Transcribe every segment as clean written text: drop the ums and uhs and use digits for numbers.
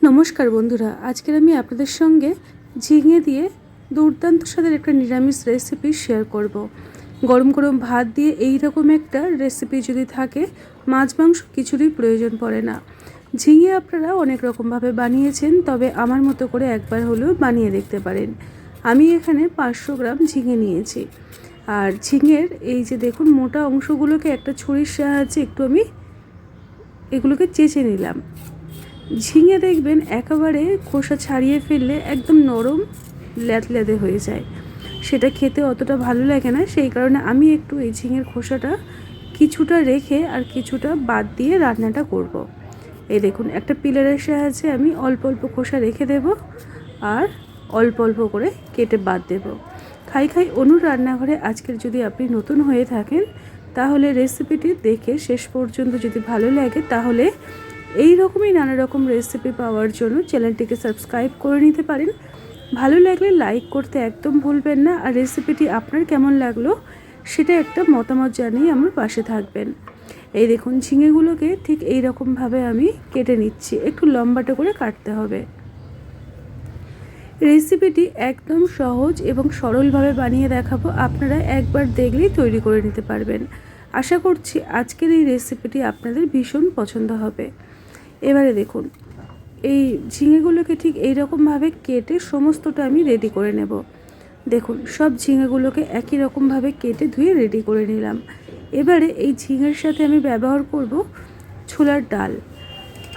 নমস্কার বন্ধুরা, আজকের আমি আপনাদের সঙ্গে ঝিঙে দিয়ে দুর্দান্ত স্বাদের একটা নিরামিষ রেসিপি শেয়ার করব। গরম গরম ভাত দিয়ে এই রকম একটা রেসিপি যদি থাকে, মাছ মাংস কিছুরই প্রয়োজন পড়ে না। ঝিঙে আপনারা অনেক রকমভাবে বানিয়েছেন, তবে আমার মতো করে একবার হলেও বানিয়ে দেখতে পারেন। আমি এখানে 500 গ্রাম ঝিঙে নিয়েছি। আর ঝিঙের এই যে দেখুন মোটা অংশগুলোকে একটা ছুরির সাহায্যে একটু আমি এগুলোকে চেঁচে নিলাম। ঝিঙে দেখবেন একেবারে খোসা ছাড়িয়ে ফেললে একদম নরম ল্যাদল্যাদে হয়ে যায়, সেটা খেতে অতটা ভালো লাগে না। সেই কারণে আমি একটু এই ঝিঙের খোসাটা কিছুটা রেখে আর কিছুটা বাদ দিয়ে রান্নাটা করব। এই দেখুন একটা পিলারের সাহায্যে আমি অল্প অল্প খোসা রেখে দেব আর অল্প অল্প করে কেটে বাদ দেব। খাই খাই অনুর রান্নাঘরে আজকের যদি আপনি নতুন হয়ে থাকেন, তাহলে রেসিপিটি দেখে শেষ পর্যন্ত যদি ভালো লাগে, তাহলে এই রকমই নানা রকম রেসিপি পাওয়ার জন্য চ্যানেলটিকে সাবস্ক্রাইব করে নিতে পারেন। ভালো লাগলে লাইক করতে একদম ভুলবেন না। আর রেসিপিটি আপনার কেমন লাগলো সেটা একটা মতামত জানিয়ে আমার পাশে থাকবেন। এই দেখুন ঝিঙেগুলোকে ঠিক এই রকমভাবে আমি কেটে নিচ্ছি, একটু লম্বাটে করে কাটতে হবে। রেসিপিটি একদম সহজ এবং সরলভাবে বানিয়ে দেখাবো, আপনারা একবার দেখলেই তৈরি করে নিতে পারবেন। আশা করছি আজকের এই রেসিপিটি আপনাদের ভীষণ পছন্দ হবে। এবারে দেখুন এই ঝিঙেগুলোকে ঠিক এই রকমভাবে কেটে সমস্তটা আমি রেডি করে নেব। দেখুন সব ঝিঙেগুলোকে একই রকমভাবে কেটে ধুয়ে রেডি করে নিলাম। এবারে এই ঝিঙের সাথে আমি ব্যবহার করব ছোলার ডাল।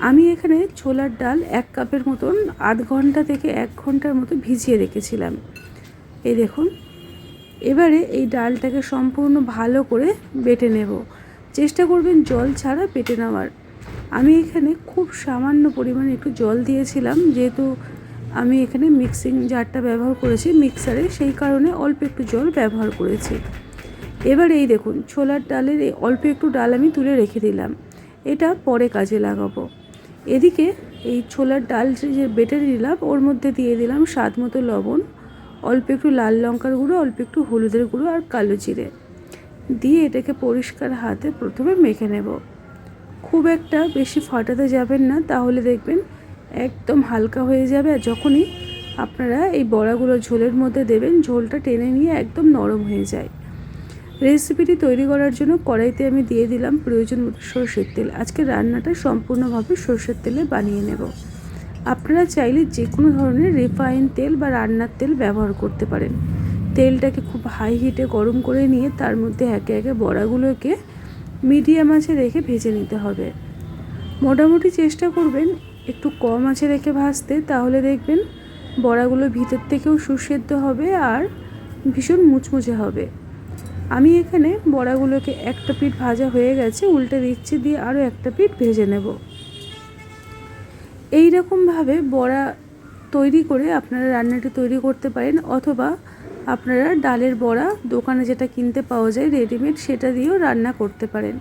আমি এখানে ছোলার ডাল 1 কাপের মতন আধ ঘন্টা থেকে 1 ঘন্টার মতো ভিজিয়ে রেখেছিলাম। এই দেখুন এবারে এই ডালটাকে সম্পূর্ণ ভালো করে বেটে নেব। চেষ্টা করবেন জল ছাড়া বেটে নেওয়ার। আমি এখানে খুব সামান্য পরিমাণে একটু জল দিয়েছিলাম, যেহেতু আমি এখানে মিক্সিং জারটা ব্যবহার করেছি মিক্সারে, সেই কারণে অল্প একটু জল ব্যবহার করেছি। এবার এই দেখুন ছোলার ডালের এই অল্প একটু ডাল আমি তুলে রেখে দিলাম, এটা পরে কাজে লাগাবো। এদিকে এই ছোলার ডাল যে বেটে নিলাম ওর মধ্যে দিয়ে দিলাম স্বাদ মতো লবণ, অল্প একটু লাল লঙ্কার গুঁড়ো, অল্প একটু হলুদের গুঁড়ো আর কালো জিরে দিয়ে এটাকে পরিষ্কার হাতে প্রথমে মেখে নেব। খুব একটা বেশি ফাটাতে যাবেন না, তাহলে দেখবেন একদম হালকা হয়ে যাবে। আর যখনই আপনারা এই বড়াগুলো ঝোলের মধ্যে দেবেন, ঝোলটা টেনে নিয়ে একদম নরম হয়ে যায়। রেসিপিটি তৈরি করার জন্য কড়াইতে আমি দিয়ে দিলাম প্রয়োজন মতো সরষের তেল। আজকে রান্নাটা সম্পূর্ণভাবে সরষের তেলে বানিয়ে নেব। আপনারা চাইলে যে কোনো ধরনের রিফাইন তেল বা রান্নার তেল ব্যবহার করতে পারেন। তেলটাকে খুব হাই হিটে গরম করে নিয়ে তার মধ্যে একে একে বড়াগুলোকে মিডিয়াম আঁচে রেখে ভেজে নিতে হবে। মোটামুটি চেষ্টা করবেন একটু কম আঁচে রেখে ভাজতে, তাহলে দেখবেন বড়াগুলো ভিতর থেকেও সুসেদ্ধ হবে আর ভীষণ মুচমুচে হবে। আমি এখানে বড়াগুলোকে একটা পিঠ ভাজা হয়ে গেছে, উল্টে দিচ্ছি, দিয়ে আরও একটা পিঠ ভেজে নেব। এই রকমভাবে বড়া তৈরি করে আপনারা রান্নাটি তৈরি করতে পারেন, অথবা আপনারা ডালের বড়া দোকানে যেটা কিনতে পাওয়া যায় রেডিমেড, সেটা দিয়েও রান্না করতে পারেন।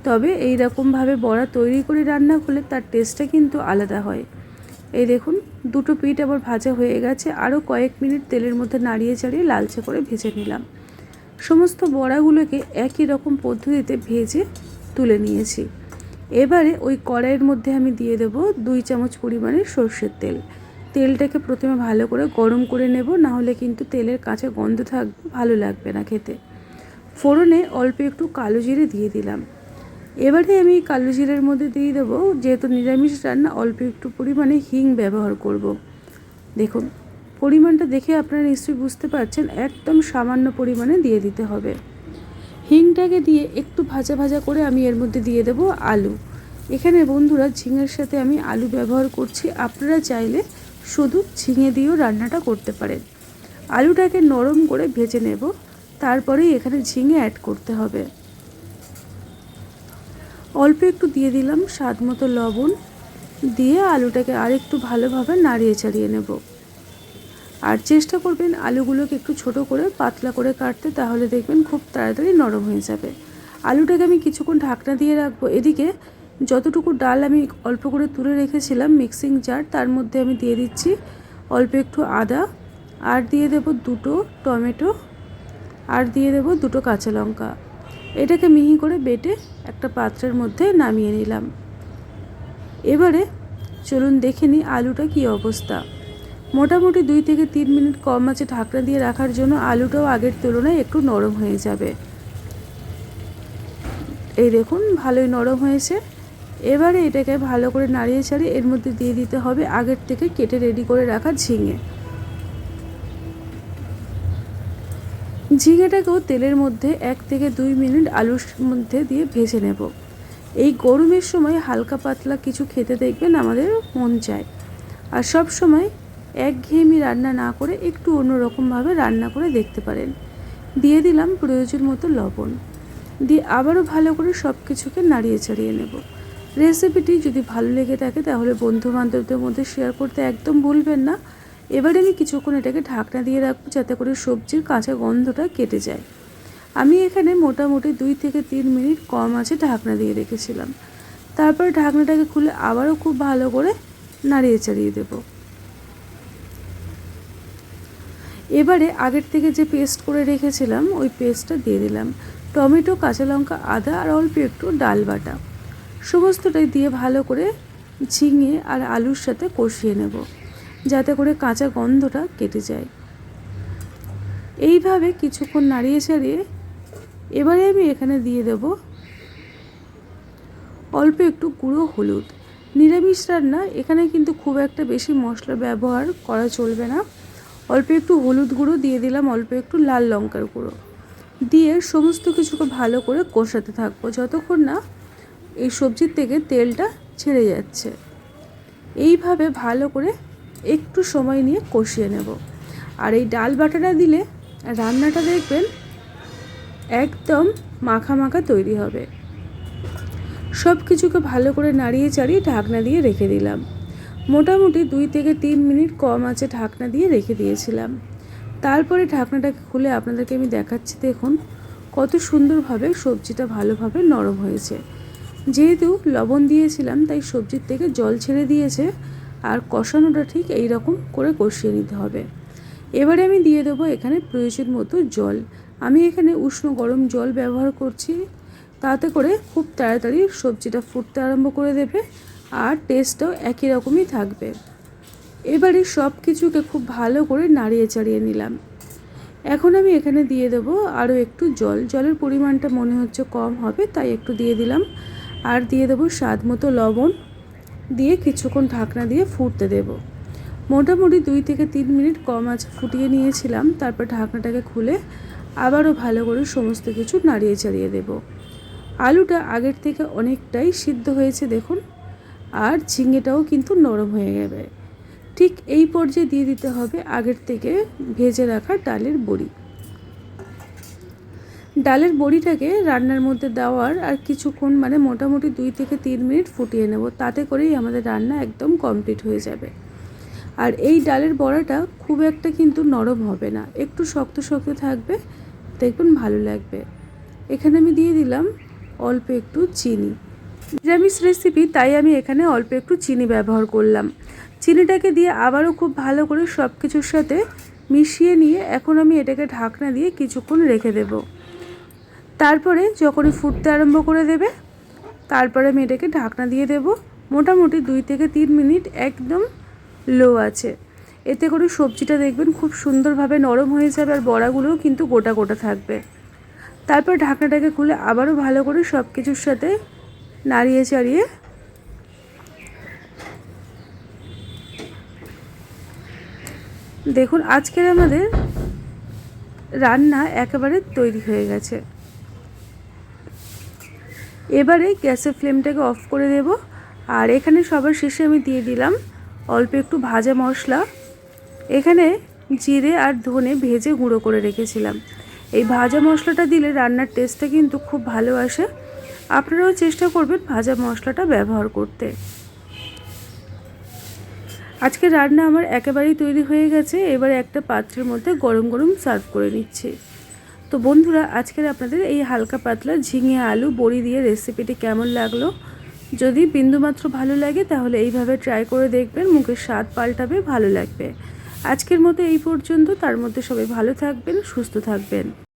তবে এই রকমভাবে বড়া তৈরি করে রান্না করলে তার টেস্টটা কিন্তু আলাদা হয়। এই দেখুন দুটো পিঠ আবার ভাজা হয়ে গেছে, আরও কয়েক মিনিট তেলের মধ্যে নাড়িয়ে চাড়িয়ে লালচে করে ভেজে নিলাম। সমস্ত বড়াগুলোকে একই রকম পদ্ধতিতে ভেজে তুলে নিয়েছি। এবারে ওই কড়াইয়ের মধ্যে আমি দিয়ে দেব 2 চামচ পরিমাণে সরষের তেল। তেলটাকে প্রথমে ভালো করে গরম করে নেব, না হলে কিন্তু তেলের কাঁচা গন্ধ থাকবে, ভালো লাগবে না খেতে। ফোড়নে অল্প একটু কালো জিরে দিয়ে দিলাম। এবারে আমি কালো জিরের মধ্যে দিয়ে দেবো, যেহেতু নিরামিষ রান্না, অল্প একটু পরিমাণে হিং ব্যবহার করব। দেখুন পরিমাণটা দেখে আপনারা নিশ্চয়ই বুঝতে পারছেন, একদম সামান্য পরিমাণে দিয়ে দিতে হবে। হিংটাকে দিয়ে একটু ভাজা ভাজা করে আমি এর মধ্যে দিয়ে দেব আলু। এখানে বন্ধুরা ঝিঙের সাথে আমি আলু ব্যবহার করছি, আপনারা চাইলে শুধু ঝিঙে দিয়েও রান্নাটা করতে পারেন। আলুটাকে নরম করে ভেজে নেব, তারপরেই এখানে ঝিঙে অ্যাড করতে হবে। অল্প একটু দিয়ে দিলাম স্বাদ মতো লবণ, দিয়ে আলুটাকে আরেকটু ভালোভাবে নাড়িয়ে চাড়িয়ে নেব। আর চেষ্টা করবেন আলুগুলোকে একটু ছোট করে পাতলা করে কাটতে, তাহলে দেখবেন খুব তাড়াতাড়ি নরম হয়ে যাবে। আলুটাকে আমি কিছুক্ষণ ঢাকনা দিয়ে রাখবো। এদিকে যতটুকু ডাল আমি অল্প করে তুলে রেখেছিলাম মিক্সিং জার, তার মধ্যে আমি দিয়ে দিচ্ছি অল্প একটু আদা, আর দিয়ে দেব 2টো টমেটো, আর দিয়ে দেব 2টো কাঁচা লঙ্কা। এটাকে মিহি করে বেটে একটা পাত্রের মধ্যে নামিয়ে নিলাম। এবারে চলুন দেখে নিই আলুটা কী অবস্থা। মোটামুটি 2 থেকে 3 মিনিট কম আঁচে ঢাকনা দিয়ে রাখার জন্য আলুটাও আগের তুলনায় একটু নরম হয়ে যাবে। এই দেখুন ভালোই নরম হয়েছে। এবারে এটাকে ভালো করে নাড়িয়ে ছাড়িয়ে এর মধ্যে দিয়ে দিতে হবে আগের থেকে কেটে রেডি করে রাখা ঝিঙে। ঝিঙেটাকেও তেলের মধ্যে 1 থেকে 2 মিনিট আলুর মধ্যে দিয়ে ভেজে নেব। এই গরমের সময় হালকা পাতলা কিছু খেতে দেখবেন আমাদের মন চায়। আর সব সময় একঘেয়েমি রান্না না করে একটু অন্যরকমভাবে রান্না করে দেখতে পারেন। দিয়ে দিলাম প্রয়োজন মতো লবণ, দিয়ে আবারও ভালো করে সব কিছুকে নাড়িয়ে চাড়িয়ে নেব। রেসিপিটি যদি ভালো লেগে থাকে তাহলে বন্ধুবান্ধবদের মধ্যে শেয়ার করতে একদম ভুলবেন না। এবারে আমি কিছুক্ষণ এটাকে ঢাকনা দিয়ে রাখবো যাতে করে সবজির কাঁচা গন্ধটা কেটে যায়। আমি এখানে মোটামুটি 2 থেকে 3 মিনিট কম আঁচে ঢাকনা দিয়ে রেখেছিলাম। তারপর ঢাকনাটাকে খুলে আবারও খুব ভালো করে নাড়িয়ে চাড়িয়ে দেব। এবারে আগের থেকে যে পেস্ট করে রেখেছিলাম ওই পেস্টটা দিয়ে দিলাম। টমেটো, কাঁচা লঙ্কা, আদা আর অল্প একটু ডাল বাটা সমস্তটাই দিয়ে ভালো করে ঝিঙে আর আলুর সাথে কষিয়ে নেব যাতে করে কাঁচা গন্ধটা কেটে যায়। এইভাবে কিছুক্ষণ নাড়িয়ে চাড়িয়ে এবারে আমি এখানে দিয়ে দেব অল্প একটু গুঁড়ো হলুদ। নিরামিষ রান্না, এখানে কিন্তু খুব একটা বেশি মশলা ব্যবহার করা চলবে না। অল্প একটু হলুদ গুঁড়ো দিয়ে দিলাম, অল্প একটু লাল লঙ্কার গুঁড়ো দিয়ে সমস্ত কিছুকে ভালো করে কষাতে থাকবো যতক্ষণ না এই সবজির থেকে তেলটা ছেড়ে যাচ্ছে। এইভাবে ভালো করে একটু সময় নিয়ে কষিয়ে নেব। আর এই ডাল বাটাটা দিলে রান্নাটা দেখবেন একদম মাখা মাখা তৈরি হবে। সব কিছুকে ভালো করে নাড়িয়ে চাড়িয়ে ঢাকনা দিয়ে রেখে দিলাম। মোটামুটি 2 থেকে 3 মিনিট কম আঁচে ঢাকনা দিয়ে রেখে দিয়েছিলাম। তারপরে ঢাকনাটাকে খুলে আপনাদেরকে আমি দেখাচ্ছি, দেখুন কত সুন্দরভাবে সবজিটা ভালোভাবে নরম হয়েছে। যেহেতু লবণ দিয়েছিলাম তাই সবজির থেকে জল ছেড়ে দিয়েছে। আর কষানোটা ঠিক এই রকম করে কষিয়ে নিতে হবে। এবারে আমি দিয়ে দেবো এখানে প্রয়োজন মতো জল। আমি এখানে উষ্ণ গরম জল ব্যবহার করছি, তাতে করে খুব তাড়াতাড়ি সবজিটা ফুটতে আরম্ভ করে দেবে আর টেস্টটাও একই রকমই থাকবে। এবারে সব কিছুকে খুব ভালো করে নাড়িয়ে চাড়িয়ে নিলাম। এখন আমি এখানে দিয়ে দেবো আরও একটু জল। জলের পরিমাণটা মনে হচ্ছে কম হবে তাই একটু দিয়ে দিলাম। আর দিয়ে দেবো স্বাদ মতো লবণ, দিয়ে কিছুক্ষণ ঢাকনা দিয়ে ফুটতে দেব। মোটামুটি 2 থেকে 3 মিনিট কম আঁচে ফুটিয়ে নিয়েছিলাম। তারপর ঢাকনাটাকে খুলে আবারও ভালো করে সমস্ত কিছু নাড়িয়ে চাড়িয়ে দেব। আলুটা আগের থেকে অনেকটাই সিদ্ধ হয়েছে দেখুন, আর ঝিঙেটাও কিন্তু নরম হয়ে যাবে। ঠিক এই পর্যায়ে দিয়ে দিতে হবে আগের থেকে ভেজে রাখা ডালের বড়ি। ডালের বড়িটাকে রান্নার মধ্যে দেওয়ার আর কিছুক্ষণ মোটামুটি 2 থেকে 3 মিনিট ফুটিয়ে নেব, তাতে করেই আমাদের রান্না একদম কমপ্লিট হয়ে যাবে। আর এই ডালের বড়াটা খুব একটা কিন্তু নরম হবে না, একটু শক্ত শক্ত থাকবে, দেখবেন ভালো লাগবে। এখানে আমি দিয়ে দিলাম অল্প একটু চিনি। নিরামিষ রেসিপি তাই আমি এখানে অল্প একটু চিনি ব্যবহার করলাম। চিনিটাকে দিয়ে আবারও খুব ভালো করে সব কিছুর সাথে মিশিয়ে নিয়ে এখন আমি এটাকে ঢাকনা দিয়ে কিছুক্ষণ রেখে দেব। তারপরে যখনই ফুটতে আরম্ভ করে দেবে তারপরে আমি এটাকে ঢাকনা দিয়ে দেব। মোটামুটি 2 থেকে 3 মিনিট একদম লো আছে। এতে করে সবজিটা দেখবেন খুব সুন্দরভাবে নরম হয়ে যাবে আর বড়াগুলোও কিন্তু গোটা গোটা থাকবে। তারপর ঢাকনাটাকে খুলে আবারও ভালো করে সব কিছুর সাথে নাড়িয়ে চাড়িয়ে দেখুন আজকের আমাদের রান্না একেবারে তৈরি হয়ে গেছে। এবারে গ্যাসের ফ্লেমটাকে অফ করে দেব। আর এখানে সবার শেষে আমি দিয়ে দিলাম অল্প একটু ভাজা মশলা। এখানে জিরে আর ধনে ভেজে গুঁড়ো করে রেখেছিলাম। এই ভাজা মশলাটা দিলে রান্নার টেস্টটা কিন্তু খুব ভালো আসে। আপনারাও চেষ্টা করবেন ভাজা মশলাটা ব্যবহার করতে। আজকে রান্না আমার একেবারেই তৈরি হয়ে গেছে। এবারে একটা পাত্রের মধ্যে গরম গরম সার্ভ করে নিচ্ছি। তো বন্ধুরা, আজকের আপনাদের এই হালকা পাতলা ঝিঙে আলু বড়ি দিয়ে রেসিপিটি কেমন লাগলো? যদি বিন্দুমাত্র ভালো লাগে তাহলে এইভাবে ট্রাই করে দেখবেন, মুখের স্বাদ পাল্টাবে, ভালো লাগবে। আজকের মতো এই পর্যন্ত। তার মধ্যে সবাই ভালো থাকবেন, সুস্থ থাকবেন।